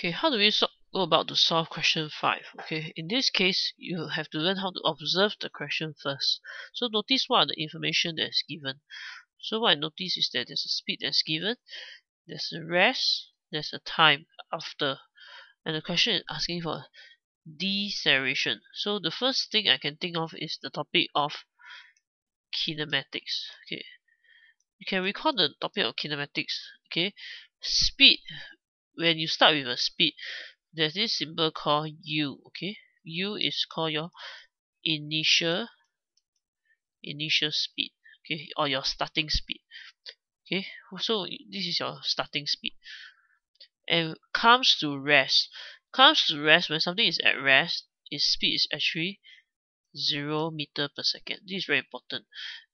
Okay, how do we go about to solve question 5? Okay, in this case, you have to learn how to observe the question first. So notice what are the information that is given. So what I notice is that there's a speed that's given, there's a rest, there's a time after, and the question is asking for deceleration. So the first thing I can think of is the topic of kinematics. Okay, you can recall the topic of kinematics. Okay, speed. When you start with a speed, there's this symbol called u. Okay, u is called your initial speed. Okay, or your starting speed. Okay, so this is your starting speed. And comes to rest. Comes to rest when something is at rest, its speed is actually 0 meter per second. This is very important.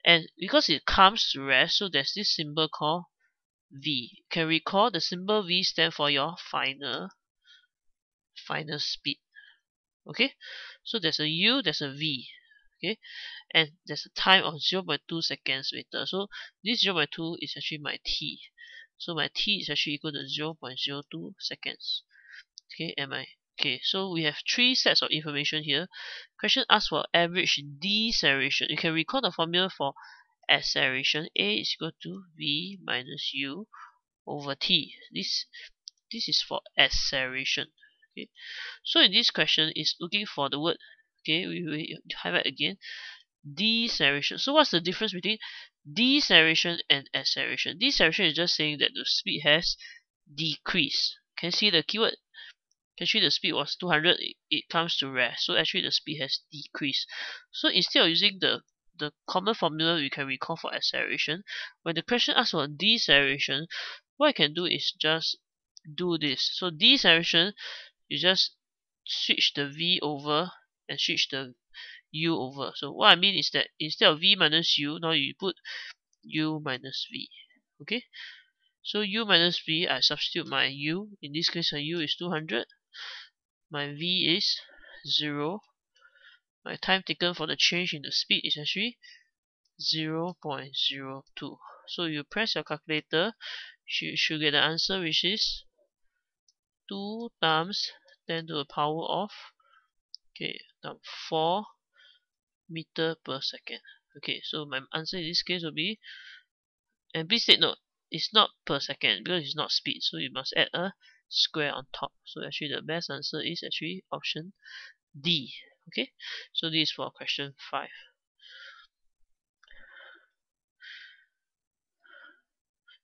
And because it comes to rest, so there's this symbol called v. You can recall the symbol v stands for your final speed. Okay, so there's a u, there's a v. Okay, and there's a time of 0.2 seconds later. So this 0.2 is actually my t. So my t is actually equal to 0.02 seconds. Okay, okay, so we have 3 sets of information here. Question asks for average deceleration. You can recall the formula for acceleration. A is equal to v minus u over t. This is for acceleration. Okay, so in this question is looking for the word. Okay, we highlight again, deceleration. So what's the difference between deceleration and acceleration? Deceleration is just saying that the speed has decreased. Can you see the keyword? Actually the speed was 200, it comes to rest. So actually the speed has decreased. So instead of using the common formula we can recall for acceleration, when the question asks for deceleration, what I can do is just do this. So deceleration, you just switch the v over and switch the u over. So what I mean is that instead of v minus u, now you put u minus v. Okay, so u minus v, I substitute my u. In this case my u is 200, my v is 0, my time taken for the change in the speed is actually 0.02. So you press your calculator, you should get the answer, which is 2 times 10 to the power of 4 meter per second. Okay, so my answer in this case will be, and please take note, it's not per second because it's not speed, so you must add a square on top. So actually the best answer is actually option D. Okay, so this is for question 5.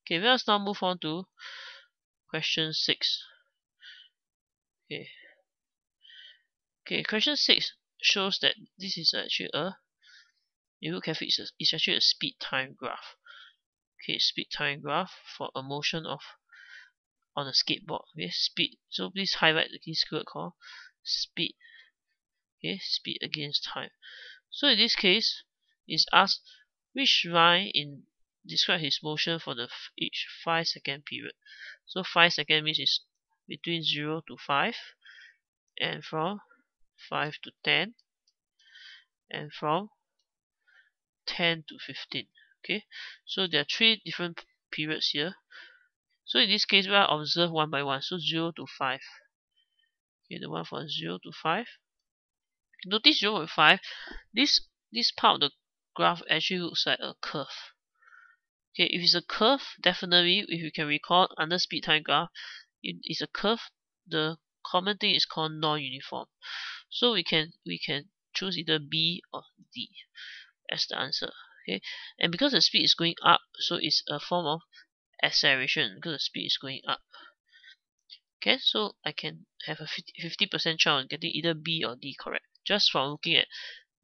Okay, let us now move on to question 6. Okay, question 6 shows that this is actually you look carefully, it's actually a speed time graph. Okay, speed time graph for a motion of on a skateboard. Okay, speed. So please highlight the keyword called speed. Okay, speed against time. So in this case, it's asked which line in describe his motion for the each 5-second period. So 5 seconds means it's between 0 to 5, and from 5 to 10, and from 10 to 15. Okay, so there are 3 different periods here. So in this case, we are observe one by one. So 0 to 5. Okay, the one from 0 to 5. Notice 0 to 5. This part of the graph actually looks like a curve. Okay, if it's a curve, definitely, if you can recall under speed time graph, it is a curve. The common thing is called non-uniform. So we can choose either B or D as the answer. Okay, and because the speed is going up, so it's a form of acceleration because the speed is going up. Okay, so I can have a 50% chance of getting either B or D correct just from looking at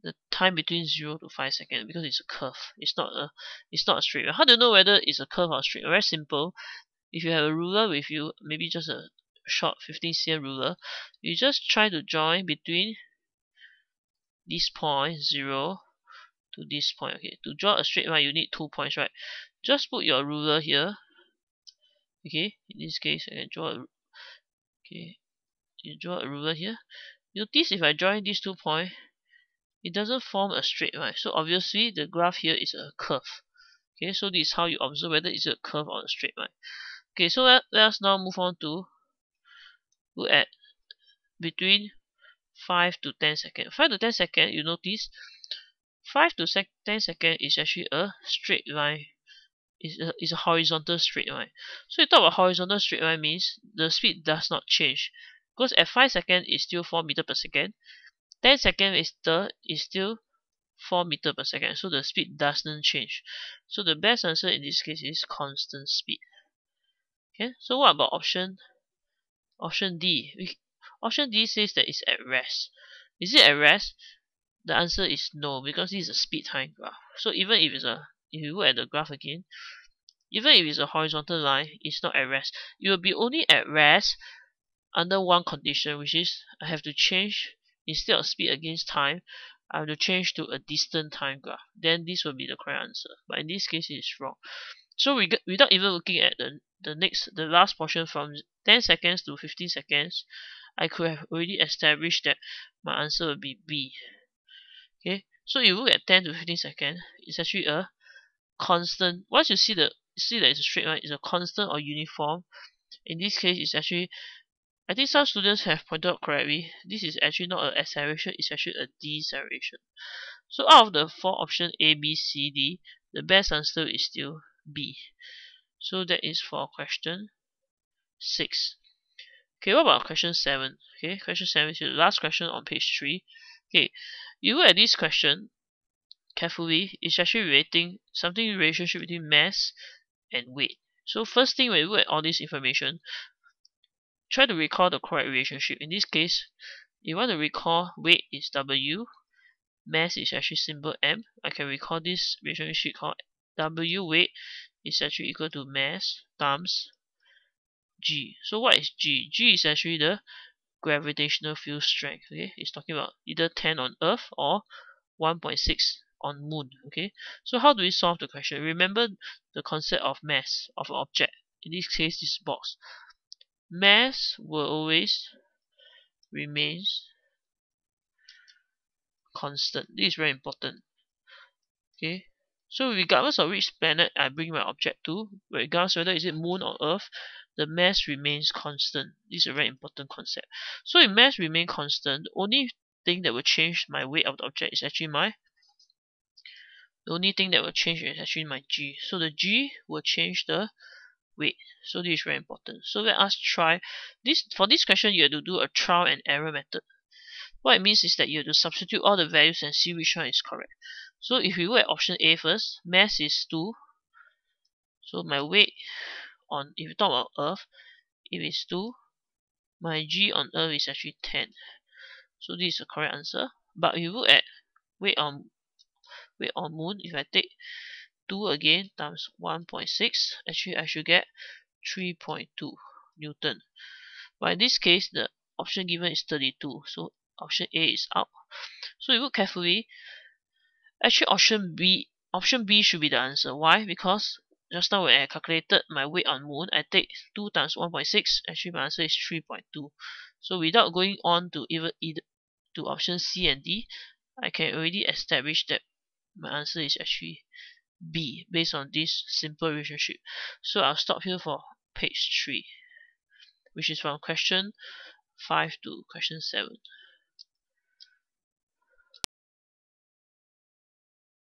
the time between 0 to 5 seconds, because it's a curve. It's not a straight line. How do you know whether it's a curve or straight? Very simple. If you have a ruler with you, maybe just a short 15 cm ruler, you just try to join between this point 0 to this point. Okay, to draw a straight line you need 2 points, right? Just put your ruler here. Okay, in this case I can draw you draw a ruler here. Notice if I join these 2 points, it doesn't form a straight line. So obviously the graph here is a curve. Okay, so this is how you observe whether it's a curve or a straight line. Okay, so let us now move on to look at between 5 to 10 seconds. 5 to 10 seconds, you notice 10 seconds is actually a straight line. Is a horizontal straight line. So you talk about horizontal straight line means the speed does not change. Because at 5 seconds is still 4 meters per second. 10 seconds is still 4 meters per second. So the speed doesn't change. So the best answer in this case is constant speed. Okay, so what about option D? Option D says that it's at rest. Is it at rest? The answer is no, because this is a speed time graph. So even if you look at the graph again, even if it's a horizontal line, it's not at rest. It will be only at rest under one condition, which is I have to change, instead of speed against time, I have to change to a distant time graph. Then this will be the correct answer. But in this case, it is wrong. So without even looking at the last portion from 10 seconds to 15 seconds, I could have already established that my answer would be B. Okay, so you look at 10 to 15 seconds, it's actually a constant. Once you see that it's a straight line, it's a constant or uniform. In this case, it's actually, I think some students have pointed out correctly, this is actually not an acceleration, it's actually a deceleration. So out of the 4 options A, B, C, D, the best answer is still B. So that is for question 6. Okay, what about question 7? Okay, question 7 is the last question on page 3. Okay, you look at this question carefully, it's actually relating something relationship between mass and weight. So first thing, when you look at all this information, try to recall the correct relationship. In this case, you want to recall weight is W, mass is actually symbol M. I can recall this relationship called W weight is actually equal to mass times G. So what is G? G is actually the gravitational field strength. Okay, it's talking about either 10 on Earth or 1.6 on Moon. Okay, so how do we solve the question? Remember the concept of mass of an object. In this case, this box. Mass will always remains constant. This is very important. Okay, so regardless of which planet I bring my object to, regardless whether is it Moon or Earth, the mass remains constant. This is a very important concept. So if mass remain constant, the only thing that will change my weight of the object is actually my G. So the G will change the weight. So this is very important. So let us try this. For this question, you have to do a trial and error method. What it means is that you have to substitute all the values and see which one is correct. So if we look at option A first, mass is 2. So my weight on, if you talk about Earth, if it's 2, my G on Earth is actually 10. So this is the correct answer. But if you look at weight on Moon, if I take 2 again times 1.6, actually I should get 3.2 Newton. But in this case, the option given is 32. So option A is out. So you look carefully. Actually, option B should be the answer. Why? Because just now when I calculated my weight on Moon, I take 2 times 1.6. Actually, my answer is 3.2. So without going on to either to option C and D, I can already establish that my answer is actually B based on this simple relationship. So I'll stop here for page 3, which is from question 5 to question 7.